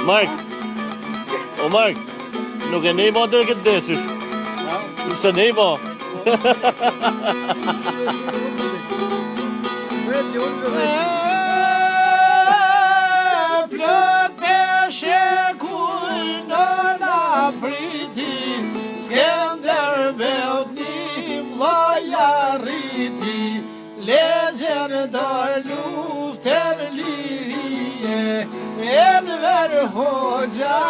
Mark, o Mark, nuk e nej ma dërë këtë desysh. Se nej ma. Plët me shekuj në na priti, Skender Beodni vllaja rriti, legjendar luftën lirie, Enver Hoxha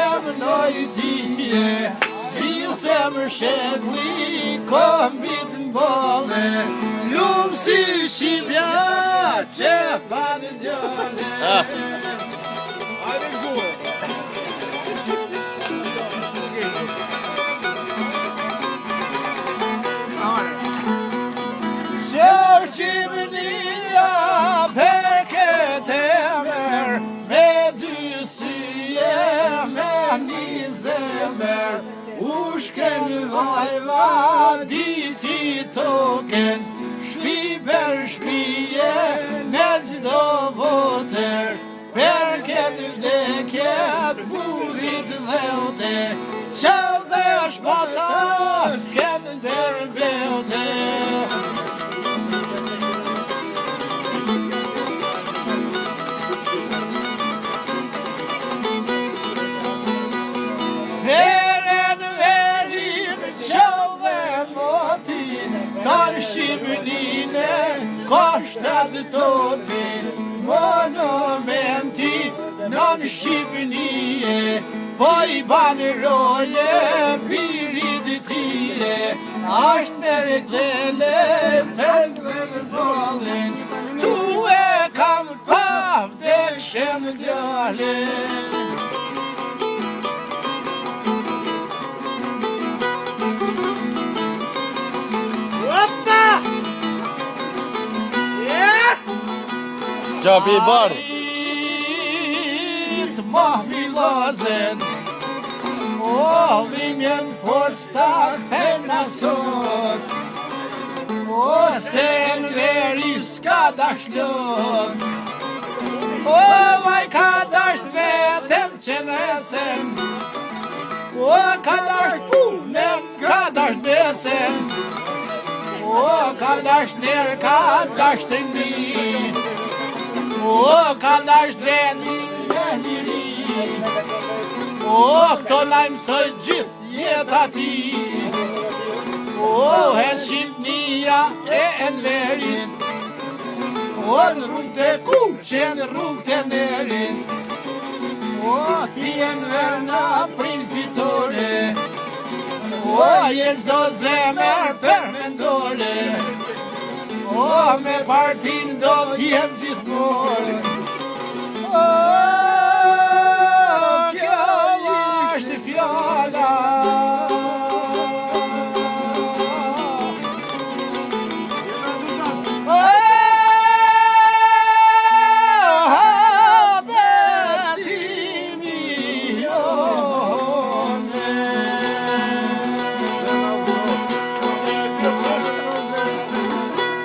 emnojtije, gjisem shekulli kombit m'bolle, lumë si Shqipja që pa në djole. Hajde gëzuar. Shqipnia për këtë emër, me dy syje, me një zemër, ushken vajva diti token, shpi për shpije në gjdo votër, për këtë vdekjet burit dhe ote, që dhe shpata Skender Beodni. Veren verin qau dhe motin, Tar Shqipnine koshtat totin, Monumenti non Shqipnie, po I baneroje birit tije, Ashtë për gdele, për gdele volen, Tu e kam pav dhe shem djalen. Qapi I barë. Arit mahmi lazen, o vimjen forës ta këthejna sot, o se në veri s'ka dashlon, o vaj ka dasht vetem që nesem, o ka dasht punen, ka dasht besen, o ka dasht nërë, ka dasht të mi, o ka dasht veni me liri, o këto lajmë së gjithë jetë ati, o e Shqipnia e Enverit, o në rrugë të kuqe në rrugë të nerit, o ti Enver na prin fitore, o je çdo zemër për mendore, o me partin do t'jem gjithmonë.